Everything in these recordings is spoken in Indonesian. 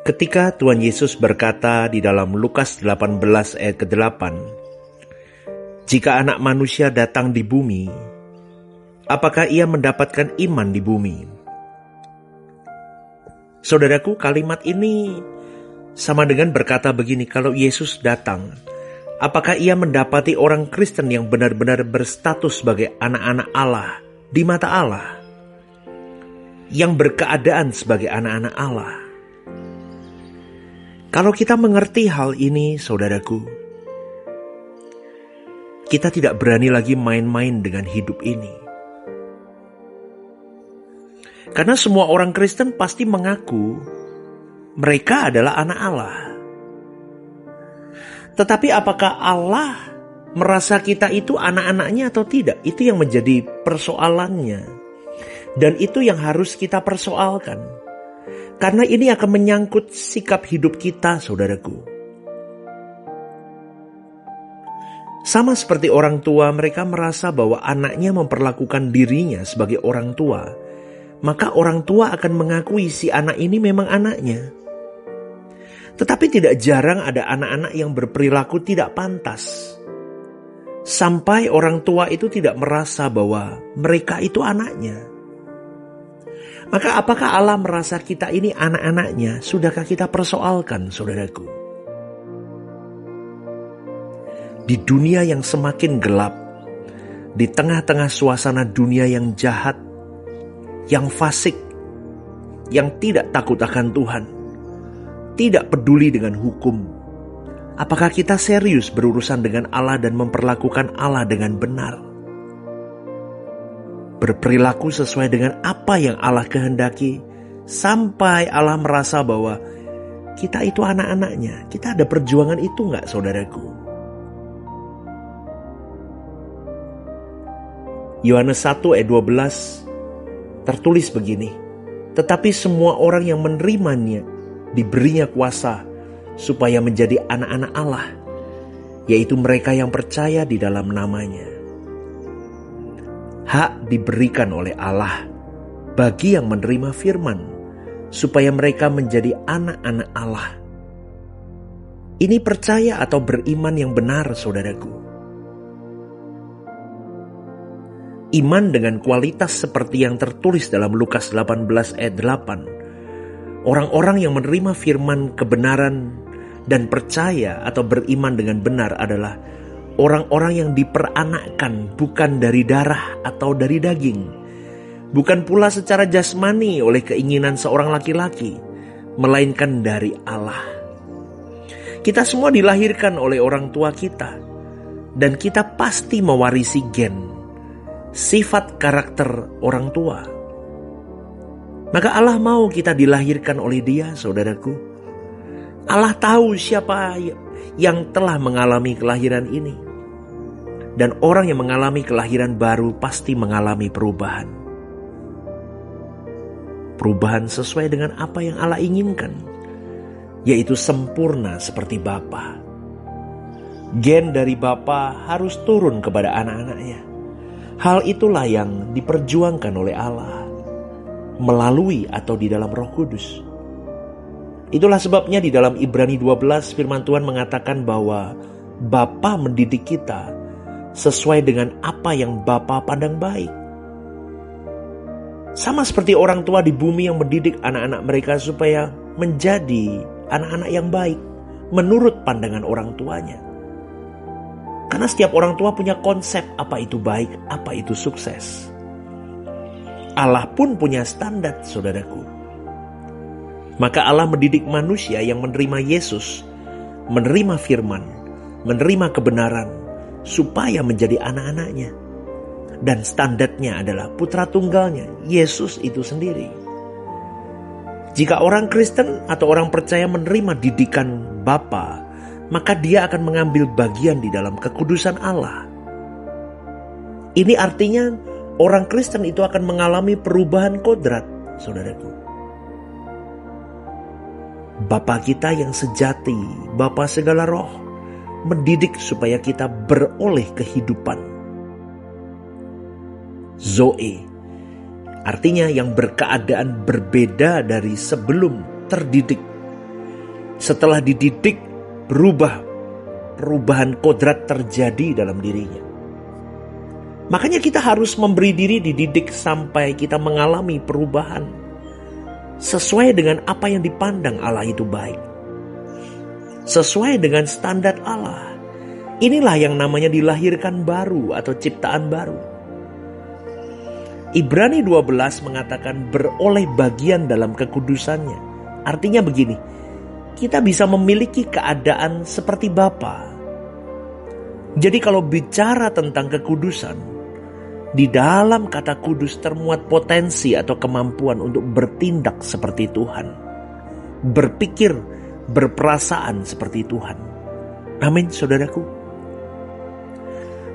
Ketika Tuhan Yesus berkata di dalam Lukas 18 ayat ke-8, "Jika anak manusia datang di bumi, apakah ia mendapatkan iman di bumi?" Saudaraku, kalimat ini sama dengan berkata begini, kalau Yesus datang, apakah ia mendapati orang Kristen yang benar-benar berstatus sebagai anak-anak Allah di mata Allah, yang berkeadaan sebagai anak-anak Allah? Kalau kita mengerti hal ini, saudaraku, kita tidak berani lagi main-main dengan hidup ini. Karena semua orang Kristen pasti mengaku mereka adalah anak Allah. Tetapi apakah Allah merasa kita itu anak-anaknya atau tidak? Itu yang menjadi persoalannya. Dan itu yang harus kita persoalkan. Karena ini akan menyangkut sikap hidup kita, saudaraku. Sama seperti orang tua, mereka merasa bahwa anaknya memperlakukan dirinya sebagai orang tua. Maka orang tua akan mengakui si anak ini memang anaknya. Tetapi tidak jarang ada anak-anak yang berperilaku tidak pantas. Sampai orang tua itu tidak merasa bahwa mereka itu anaknya. Maka apakah Allah merasa kita ini anak-anaknya? Sudahkah kita persoalkan, saudaraku? Di dunia yang semakin gelap, di tengah-tengah suasana dunia yang jahat, yang fasik, yang tidak takut akan Tuhan, tidak peduli dengan hukum, apakah kita serius berurusan dengan Allah dan memperlakukan Allah dengan benar? Berperilaku sesuai dengan apa yang Allah kehendaki, sampai Allah merasa bahwa kita itu anak-anaknya. Kita ada perjuangan itu enggak, saudaraku? Yohanes 1 ayat 12 tertulis begini, "Tetapi semua orang yang menerimanya diberinya kuasa supaya menjadi anak-anak Allah, yaitu mereka yang percaya di dalam namanya." Hak diberikan oleh Allah bagi yang menerima firman, supaya mereka menjadi anak-anak Allah. Ini percaya atau beriman yang benar, saudaraku. Iman dengan kualitas seperti yang tertulis dalam Lukas 18 ayat 8. Orang-orang yang menerima firman kebenaran dan percaya atau beriman dengan benar adalah orang-orang yang diperanakkan bukan dari darah atau dari daging, bukan pula secara jasmani oleh keinginan seorang laki-laki, melainkan dari Allah. Kita semua dilahirkan oleh orang tua kita, dan kita pasti mewarisi gen, sifat karakter orang tua. Maka Allah mau kita dilahirkan oleh Dia, saudaraku. Allah tahu siapa yang telah mengalami kelahiran ini. Dan orang yang mengalami kelahiran baru pasti mengalami perubahan. Perubahan sesuai dengan apa yang Allah inginkan, yaitu sempurna seperti Bapa. Gen dari Bapa harus turun kepada anak-anaknya. Hal itulah yang diperjuangkan oleh Allah melalui atau di dalam Roh Kudus. Itulah sebabnya di dalam Ibrani 12 firman Tuhan mengatakan bahwa Bapa mendidik kita sesuai dengan apa yang Bapa pandang baik. Sama seperti orang tua di bumi yang mendidik anak-anak mereka supaya menjadi anak-anak yang baik menurut pandangan orang tuanya. Karena setiap orang tua punya konsep apa itu baik, apa itu sukses. Allah pun punya standar, saudaraku. Maka Allah mendidik manusia yang menerima Yesus, menerima firman, menerima kebenaran, supaya menjadi anak-anaknya. Dan standarnya adalah putra tunggalnya, Yesus itu sendiri. Jika orang Kristen atau orang percaya menerima didikan Bapa, maka dia akan mengambil bagian di dalam kekudusan Allah. Ini artinya orang Kristen itu akan mengalami perubahan kodrat, saudaraku. Bapa kita yang sejati, Bapa segala roh, mendidik supaya kita beroleh kehidupan. Zoe, artinya yang berkeadaan berbeda dari sebelum terdidik, Setelah dididik, perubahan kodrat terjadi dalam dirinya. Makanya kita harus memberi diri dididik sampai kita mengalami perubahan sesuai dengan apa yang dipandang Allah itu baik. Sesuai dengan standar Allah. Inilah yang namanya dilahirkan baru atau ciptaan baru. Ibrani 12 mengatakan beroleh bagian dalam kekudusannya. Artinya begini, kita bisa memiliki keadaan seperti Bapa. Jadi kalau bicara tentang kekudusan, di dalam kata kudus termuat potensi atau kemampuan untuk bertindak seperti Tuhan. Berpikir, berperasaan seperti Tuhan. Amin, saudaraku.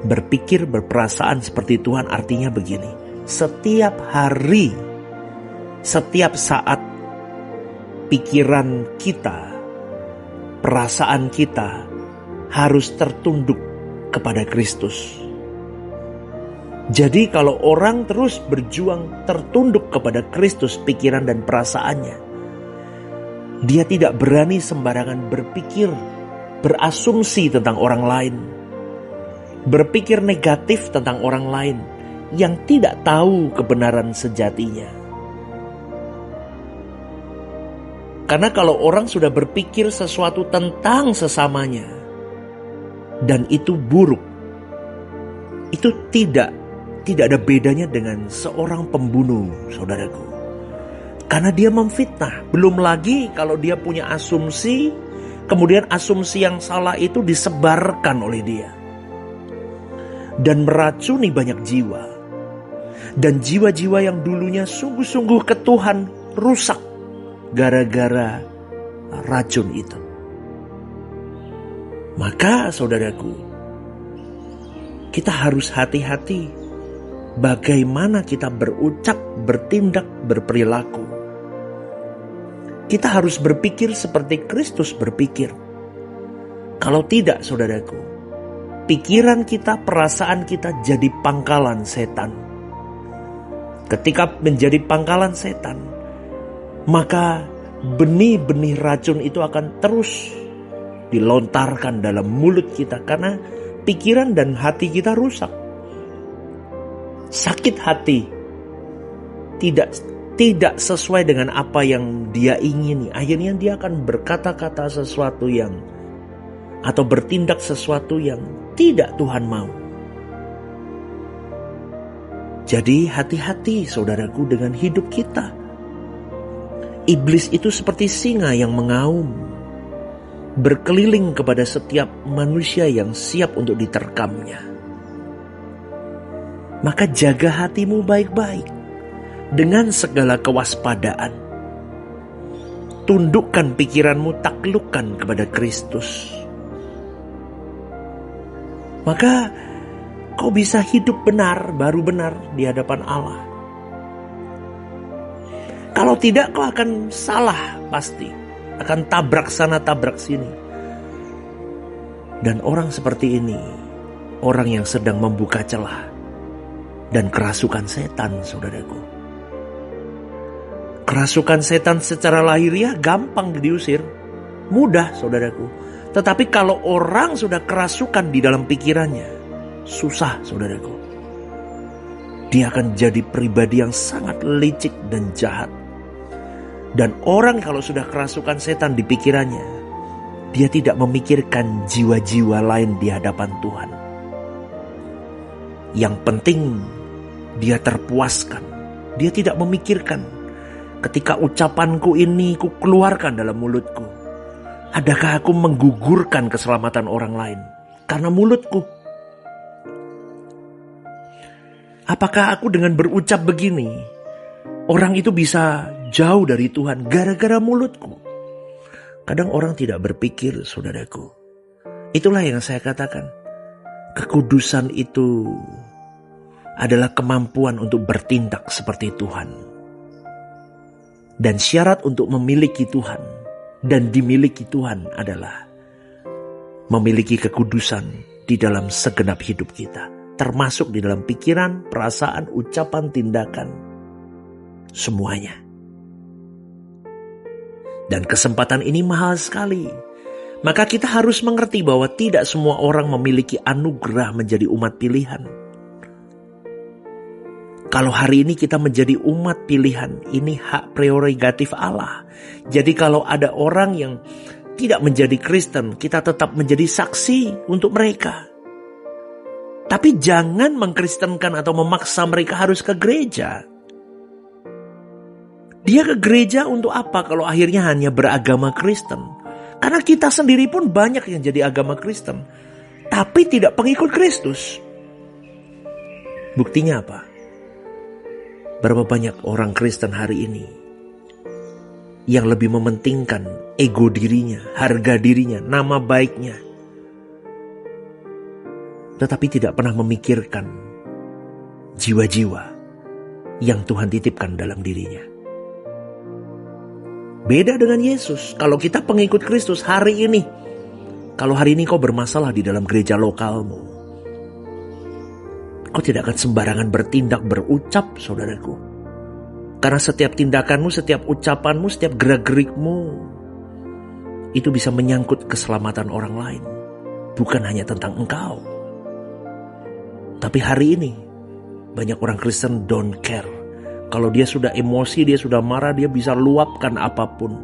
Berpikir, berperasaan seperti Tuhan artinya begini. Setiap hari, setiap saat, pikiran kita, perasaan kita harus tertunduk kepada Kristus. Jadi kalau orang terus berjuang tertunduk kepada Kristus pikiran dan perasaannya, dia tidak berani sembarangan berpikir, berasumsi tentang orang lain, berpikir negatif tentang orang lain yang tidak tahu kebenaran sejatinya. Karena kalau orang sudah berpikir sesuatu tentang sesamanya dan itu buruk, itu tidak ada bedanya dengan seorang pembunuh, saudaraku. Karena dia memfitnah. Belum lagi kalau dia punya asumsi, kemudian asumsi yang salah itu disebarkan oleh dia. Dan meracuni banyak jiwa. Dan jiwa-jiwa yang dulunya sungguh-sungguh ke Tuhan rusak gara-gara racun itu. Maka saudaraku, kita harus hati-hati bagaimana kita berucap, bertindak, berperilaku. Kita harus berpikir seperti Kristus berpikir. Kalau tidak, saudaraku, pikiran kita, perasaan kita jadi pangkalan setan. Ketika menjadi pangkalan setan, maka benih-benih racun itu akan terus dilontarkan dalam mulut kita karena pikiran dan hati kita rusak. Sakit hati, tidak sesuai dengan apa yang dia ingini. Akhirnya dia akan berkata-kata sesuatu yang atau bertindak sesuatu yang tidak Tuhan mau. Jadi hati-hati saudaraku dengan hidup kita. Iblis itu seperti singa yang mengaum, berkeliling kepada setiap manusia yang siap untuk diterkamnya. Maka jaga hatimu baik-baik dengan segala kewaspadaan. Tundukkan pikiranmu, taklukkan kepada Kristus. Maka kau bisa hidup benar, baru benar di hadapan Allah. Kalau tidak, kau akan salah pasti. Akan tabrak sana, tabrak sini. Dan orang seperti ini, orang yang sedang membuka celah dan kerasukan setan, saudaraku. Kerasukan setan secara lahiriah gampang diusir, mudah, saudaraku. Tetapi kalau orang sudah kerasukan di dalam pikirannya, susah, saudaraku. Dia akan jadi pribadi yang sangat licik dan jahat. Dan orang kalau sudah kerasukan setan di pikirannya, dia tidak memikirkan jiwa-jiwa lain di hadapan Tuhan. Yang penting dia terpuaskan. Dia tidak memikirkan ketika ucapanku ini ku keluarkan dalam mulutku, adakah aku menggugurkan keselamatan orang lain karena mulutku? Apakah aku dengan berucap begini, orang itu bisa jauh dari Tuhan gara-gara mulutku? Kadang orang tidak berpikir, saudaraku. Itulah yang saya katakan. Kekudusan itu adalah kemampuan untuk bertindak seperti Tuhan. Dan syarat untuk memiliki Tuhan dan dimiliki Tuhan adalah memiliki kekudusan di dalam segenap hidup kita. Termasuk di dalam pikiran, perasaan, ucapan, tindakan. Semuanya. Dan kesempatan ini mahal sekali. Maka kita harus mengerti bahwa tidak semua orang memiliki anugerah menjadi umat pilihan. Kalau hari ini kita menjadi umat pilihan, ini hak prerogatif Allah. Jadi kalau ada orang yang tidak menjadi Kristen, kita tetap menjadi saksi untuk mereka. Tapi jangan mengkristenkan atau memaksa mereka harus ke gereja. Dia ke gereja untuk apa kalau akhirnya hanya beragama Kristen? Karena kita sendiri pun banyak yang jadi agama Kristen, tapi tidak pengikut Kristus. Buktinya apa? Berapa banyak orang Kristen hari ini yang lebih mementingkan ego dirinya, harga dirinya, nama baiknya, tetapi tidak pernah memikirkan jiwa-jiwa yang Tuhan titipkan dalam dirinya. Beda dengan Yesus. Kalau kita pengikut Kristus hari ini, kalau hari ini kau bermasalah di dalam gereja lokalmu, kau tidak akan sembarangan bertindak, berucap, saudaraku. Karena setiap tindakanmu, setiap ucapanmu, setiap gerak-gerikmu, itu bisa menyangkut keselamatan orang lain. Bukan hanya tentang engkau. Tapi hari ini, banyak orang Kristen don't care. Kalau dia sudah emosi, dia sudah marah, dia bisa luapkan apapun.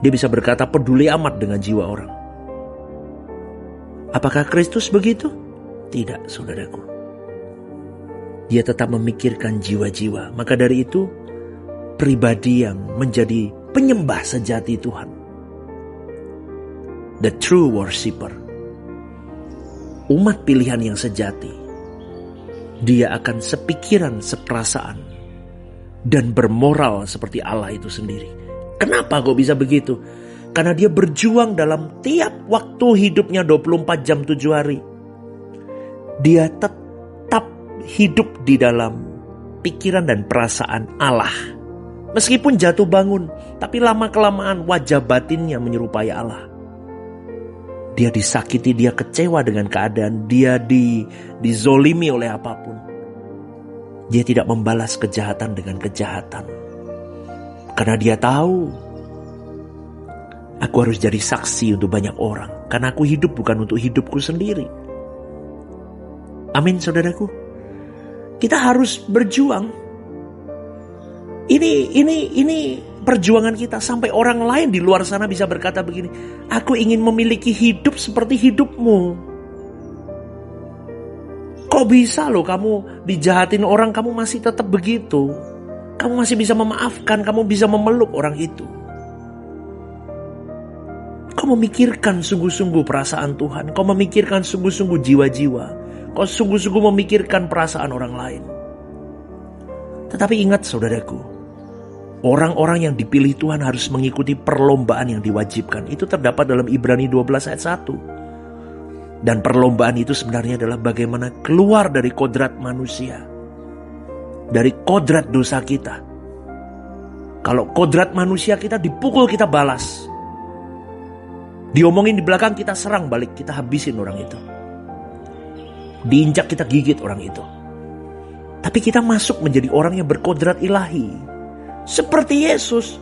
Dia bisa berkata peduli amat dengan jiwa orang. Apakah Kristus begitu? Tidak, saudaraku. Dia tetap memikirkan jiwa-jiwa. Maka dari itu, pribadi yang menjadi penyembah sejati Tuhan, the true worshiper, umat pilihan yang sejati, dia akan sepikiran, seperasaan, dan bermoral seperti Allah itu sendiri. Kenapa kok bisa begitu? Karena dia berjuang dalam tiap waktu hidupnya 24 jam 7 hari. Dia tetap hidup di dalam pikiran dan perasaan Allah. Meskipun jatuh bangun, tapi lama-kelamaan wajah batinnya menyerupai Allah. Dia disakiti, dia kecewa dengan keadaan, dia dizolimi oleh apapun. Dia tidak membalas kejahatan dengan kejahatan. Karena dia tahu, aku harus jadi saksi untuk banyak orang. Karena aku hidup bukan untuk hidupku sendiri. Amin, saudaraku. Kita harus berjuang. Ini perjuangan kita sampai orang lain di luar sana bisa berkata begini, aku ingin memiliki hidup seperti hidupmu. Kok bisa loh kamu dijahatin orang, kamu masih tetap begitu. Kamu masih bisa memaafkan, kamu bisa memeluk orang itu. Kau memikirkan sungguh-sungguh perasaan Tuhan, kau memikirkan sungguh-sungguh jiwa-jiwa, kau sungguh-sungguh memikirkan perasaan orang lain. Tetapi ingat saudaraku, orang-orang yang dipilih Tuhan harus mengikuti perlombaan yang diwajibkan. Itu terdapat dalam Ibrani 12 ayat 1. Dan perlombaan itu sebenarnya adalah bagaimana keluar dari kodrat manusia. Dari kodrat dosa kita. Kalau kodrat manusia kita dipukul, kita balas. Diomongin di belakang, kita serang balik, kita habisin orang itu. Diinjak, kita gigit orang itu. Tapi kita masuk menjadi orang yang berkodrat ilahi. Seperti Yesus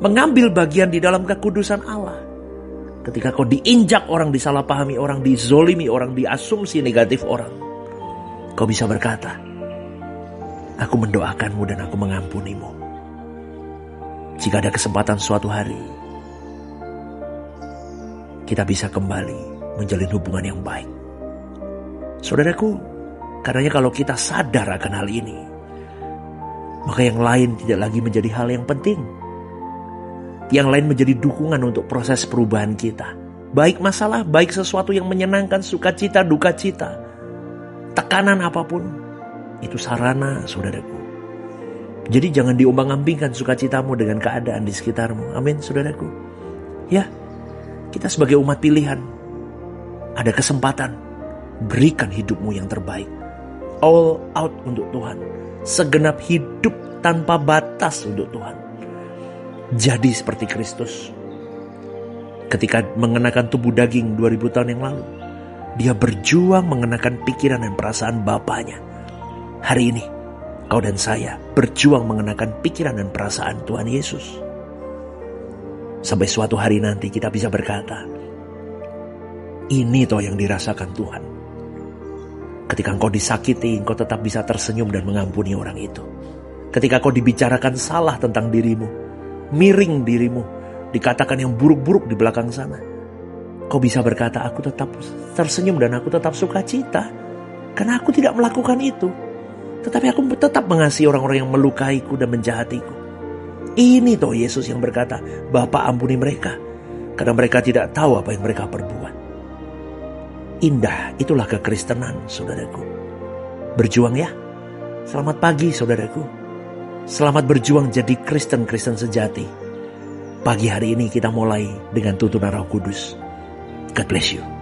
mengambil bagian di dalam kekudusan Allah. Ketika kau diinjak orang, disalahpahami orang, dizolimi orang, diasumsi negatif orang, kau bisa berkata, aku mendoakanmu dan aku mengampunimu. Jika ada kesempatan suatu hari, kita bisa kembali menjalin hubungan yang baik. Saudaraku, karenanya kalau kita sadar akan hal ini, maka yang lain tidak lagi menjadi hal yang penting. Yang lain menjadi dukungan untuk proses perubahan kita. Baik masalah, baik sesuatu yang menyenangkan, sukacita, duka cita, tekanan apapun, itu sarana, saudaraku. Jadi jangan diombang-ambingkan sukacitamu dengan keadaan di sekitarmu. Amin, saudaraku. Ya, kita sebagai umat pilihan, ada kesempatan, berikan hidupmu yang terbaik. All out untuk Tuhan. Segenap hidup tanpa batas untuk Tuhan. Jadi seperti Kristus. Ketika mengenakan tubuh daging 2000 tahun yang lalu, dia berjuang mengenakan pikiran dan perasaan Bapanya. Hari ini, kau dan saya berjuang mengenakan pikiran dan perasaan Tuhan Yesus. Sampai suatu hari nanti kita bisa berkata, ini toh yang dirasakan Tuhan. Ketika engkau disakiti, engkau tetap bisa tersenyum dan mengampuni orang itu. Ketika kau dibicarakan salah tentang dirimu, miring dirimu, dikatakan yang buruk-buruk di belakang sana, kau bisa berkata, aku tetap tersenyum dan aku tetap sukacita. Karena aku tidak melakukan itu. Tetapi aku tetap mengasihi orang-orang yang melukaiku dan menjahatiku. Ini toh Yesus yang berkata, Bapa ampuni mereka, karena mereka tidak tahu apa yang mereka perbuat. Indah, itulah kekristenan, saudaraku. Berjuang ya. Selamat pagi, saudaraku. Selamat berjuang jadi Kristen-Kristen sejati. Pagi hari ini kita mulai dengan tuntunan Roh Kudus. God bless you.